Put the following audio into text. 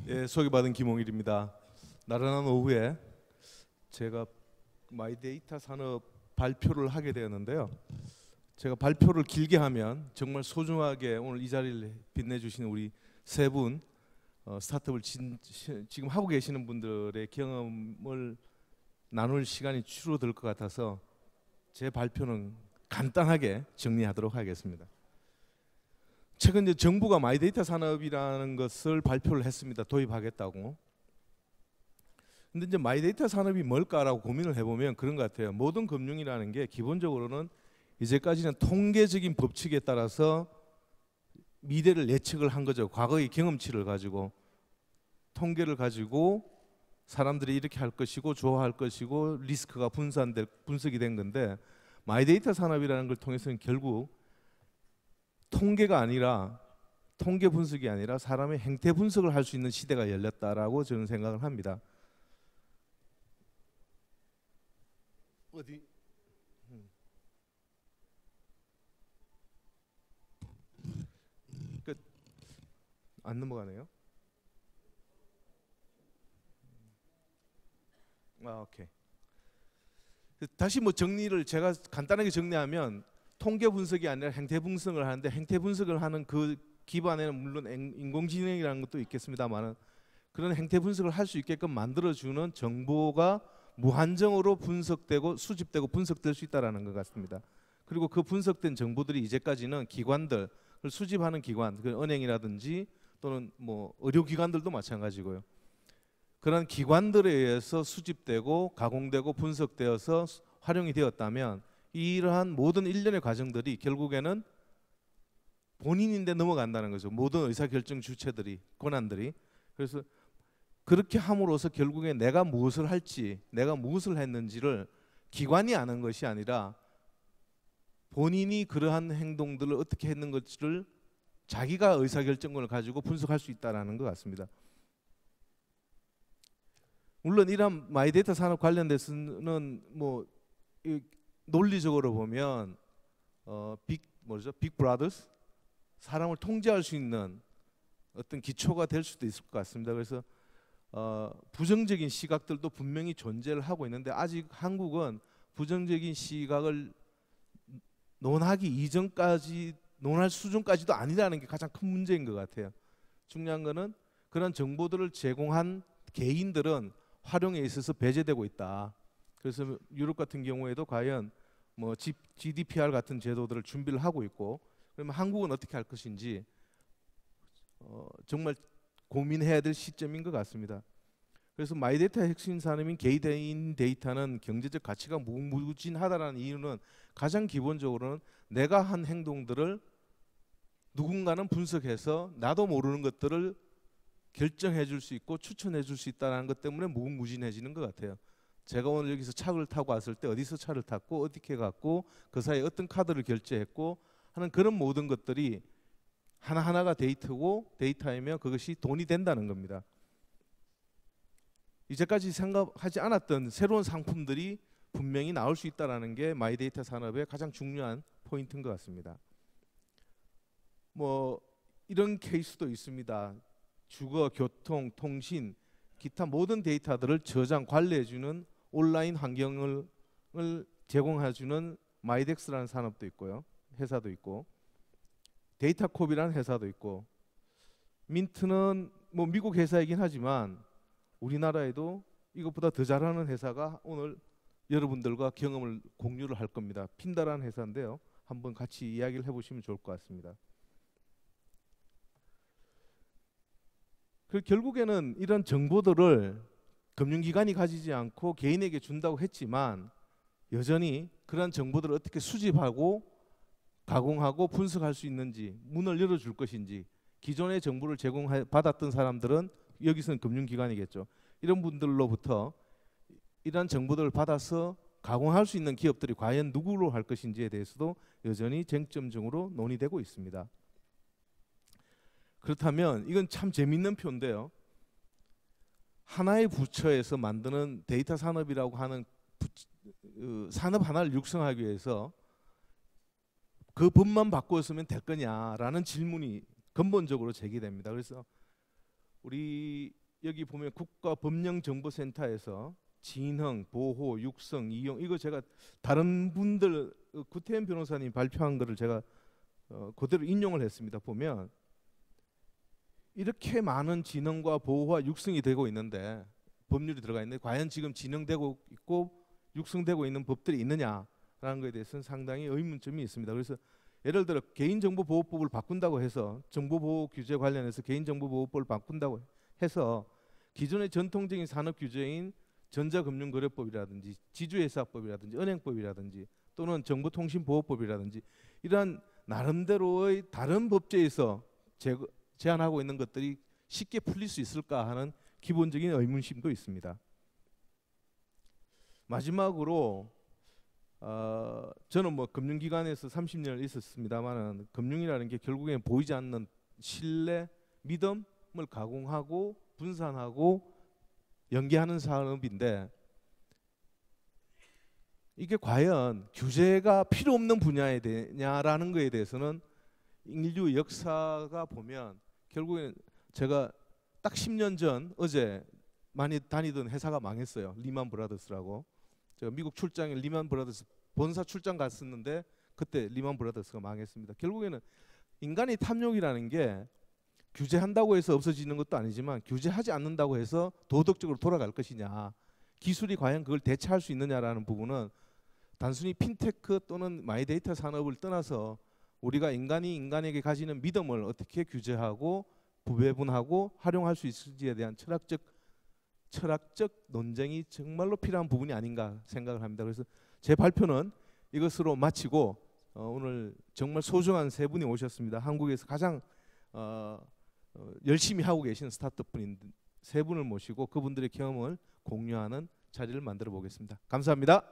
예, 소개받은 김홍일입니다. 나른한 오후에 제가 마이데이터 산업 발표를 하게 되었는데요. 제가 발표를 길게 하면 정말 소중하게 오늘 이 자리를 빛내주시는 우리 세 분, 스타트업을 지금 하고 계시는 분들의 경험을 나눌 시간이 줄어들 것 같아서 제 발표는 간단하게 정리하도록 하겠습니다. 최근 이제 정부가 마이데이터 산업이라는 것을 발표를 했습니다. 도입하겠다고. 근데 이제 마이데이터 산업이 뭘까라고 고민을 해보면 그런 것 같아요. 모든 금융이라는 게 기본적으로는 이제까지는 통계적인 법칙에 따라서 미래를 예측을 한 거죠. 과거의 경험치를 가지고 통계를 가지고 사람들이 이렇게 할 것이고 좋아할 것이고 리스크가 분석이 된 건데, 마이데이터 산업이라는 걸 통해서는 결국 통계가 아니라, 통계 분석이 아니라 사람의 행태 분석을 할 수 있는 시대가 열렸다라고 저는 생각을 합니다. 어디? 안 넘어가네요. 오케이. 다시 뭐 정리를 제가 간단하게 정리하면, 통계 분석이 아니라 행태 분석을 하는데, 행태 분석을 하는 그 기반에는 물론 인공지능이라는 것도 있겠습니다만, 그런 행태 분석을 할 수 있게끔 만들어주는 정보가 무한정으로 분석되고 수집되고 분석될 수 있다는 것 같습니다. 그리고 그 분석된 정보들이 이제까지는 기관들, 수집하는 기관, 그 은행이라든지 또는 뭐 의료기관들도 마찬가지고요. 그런 기관들에 의해서 수집되고 가공되고 분석되어서 활용이 되었다면, 이러한 모든 일련의 과정들이 결국에는 본인인데 넘어간다는 거죠. 모든 의사결정 주체들이, 권한들이. 그래서 그렇게 함으로써 결국에 내가 무엇을 할지, 내가 무엇을 했는지를 기관이 아는 것이 아니라 본인이 그러한 행동들을 어떻게 했는 것을 자기가 의사결정권을 가지고 분석할 수 있다는 것 같습니다. 물론 이런 마이데이터 산업 관련돼서는 뭐 논리적으로 보면 빅 브라더스, 사람을 통제할 수 있는 어떤 기초가 될 수도 있을 것 같습니다. 그래서 부정적인 시각들도 분명히 존재를 하고 있는데, 아직 한국은 부정적인 시각을 논하기 이전까지, 논할 수준까지도 아니라는 게 가장 큰 문제인 것 같아요. 중요한 거는 그런 정보들을 제공한 개인들은 활용에 있어서 배제되고 있다. 그래서 유럽 같은 경우에도 과연 뭐 GDPR 같은 제도들을 준비를 하고 있고, 그러면 한국은 어떻게 할 것인지 정말 고민해야 될 시점인 것 같습니다. 그래서 마이데이터의 핵심 산업인 개인 데이터는 경제적 가치가 무궁무진하다는 이유는, 가장 기본적으로는 내가 한 행동들을 누군가는 분석해서 나도 모르는 것들을 결정해 줄 수 있고 추천해 줄 수 있다는 것 때문에 무궁무진해지는 것 같아요. 제가 오늘 여기서 차를 타고 왔을 때 어디서 차를 탔고 어떻게 갔고 그 사이에 어떤 카드를 결제했고 하는 그런 모든 것들이 하나하나가 데이터고, 데이터이며 그것이 돈이 된다는 겁니다. 이제까지 생각하지 않았던 새로운 상품들이 분명히 나올 수 있다는 게 마이데이터 산업의 가장 중요한 포인트인 것 같습니다. 뭐 이런 케이스도 있습니다. 주거, 교통, 통신, 기타 모든 데이터들을 저장, 관리해주는 온라인 환경을 제공해주는 마이덱스라는 산업도 있고요. 회사도 있고, 데이터콥이라는 회사도 있고, 민트는 뭐 미국 회사이긴 하지만 우리나라에도 이것보다 더 잘하는 회사가 오늘 여러분들과 경험을 공유를 할 겁니다. 핀다라는 회사인데요. 한번 같이 이야기를 해보시면 좋을 것 같습니다. 그 결국에는 이런 정보들을 금융기관이 가지지 않고 개인에게 준다고 했지만, 여전히 그런 정보들을 어떻게 수집하고 가공하고 분석할 수 있는지, 문을 열어줄 것인지, 기존의 정보를 제공받았던 사람들은 여기서는 금융기관이겠죠. 이런 분들로부터 이런 정보들을 받아서 가공할 수 있는 기업들이 과연 누구로 할 것인지에 대해서도 여전히 쟁점적으로 논의되고 있습니다. 그렇다면 이건 참 재밌는 표인데요. 하나의 부처에서 만드는 데이터 산업이라고 하는 산업 하나를 육성하기 위해서 그 법만 바꾸었으면 될 거냐라는 질문이 근본적으로 제기됩니다. 그래서 우리 여기 보면 국가법령정보센터에서 진흥, 보호, 육성, 이용 이거 제가 다른 분들 구태현 변호사님 발표한 거를 제가 그대로 인용을 했습니다. 보면 이렇게 많은 진흥과 보호와 육성이 되고 있는데 법률이 들어가 있는데 과연 지금 진흥되고 있고 육성되고 있는 법들이 있느냐라는 것에 대해서는 상당히 의문점이 있습니다. 그래서 예를 들어 개인정보보호법을 바꾼다고 해서 정보보호 규제 관련해서 개인정보보호법을 바꾼다고 해서 기존의 전통적인 산업 규제인 전자금융거래법이라든지 지주회사법이라든지 은행법이라든지 또는 정보통신보호법이라든지 이러한 나름대로의 다른 법제에서 제한하고 있는 것들이 쉽게 풀릴 수 있을까 하는 기본적인 의문심도 있습니다. 마지막으로 저는 뭐 금융기관에서 30년을 있었습니다만은 금융이라는 게 결국엔 보이지 않는 신뢰, 믿음을 가공하고 분산하고 연계하는 산업인데 이게 과연 규제가 필요 없는 분야에 되냐라는 거에 대해서는 인류 역사가 보면 결국엔 제가 딱 10년 전 어제 많이 다니던 회사가 망했어요. 리만 브라더스라고. 제가 미국 출장에 리만 브라더스 본사 출장 갔었는데 그때 리만 브라더스가 망했습니다. 결국에는 인간의 탐욕이라는 게 규제한다고 해서 없어지는 것도 아니지만 규제하지 않는다고 해서 도덕적으로 돌아갈 것이냐, 기술이 과연 그걸 대체할 수 있느냐라는 부분은 단순히 핀테크 또는 마이데이터 산업을 떠나서 우리가 인간이 인간에게 가지는 믿음을 어떻게 규제하고 부배분하고 활용할 수 있을지에 대한 철학적 논쟁이 정말로 필요한 부분이 아닌가 생각을 합니다. 그래서 제 발표는 이것으로 마치고 오늘 정말 소중한 세 분이 오셨습니다. 한국에서 가장 열심히 하고 계신 스타트업분인 세 분을 모시고 그분들의 경험을 공유하는 자리를 만들어 보겠습니다. 감사합니다.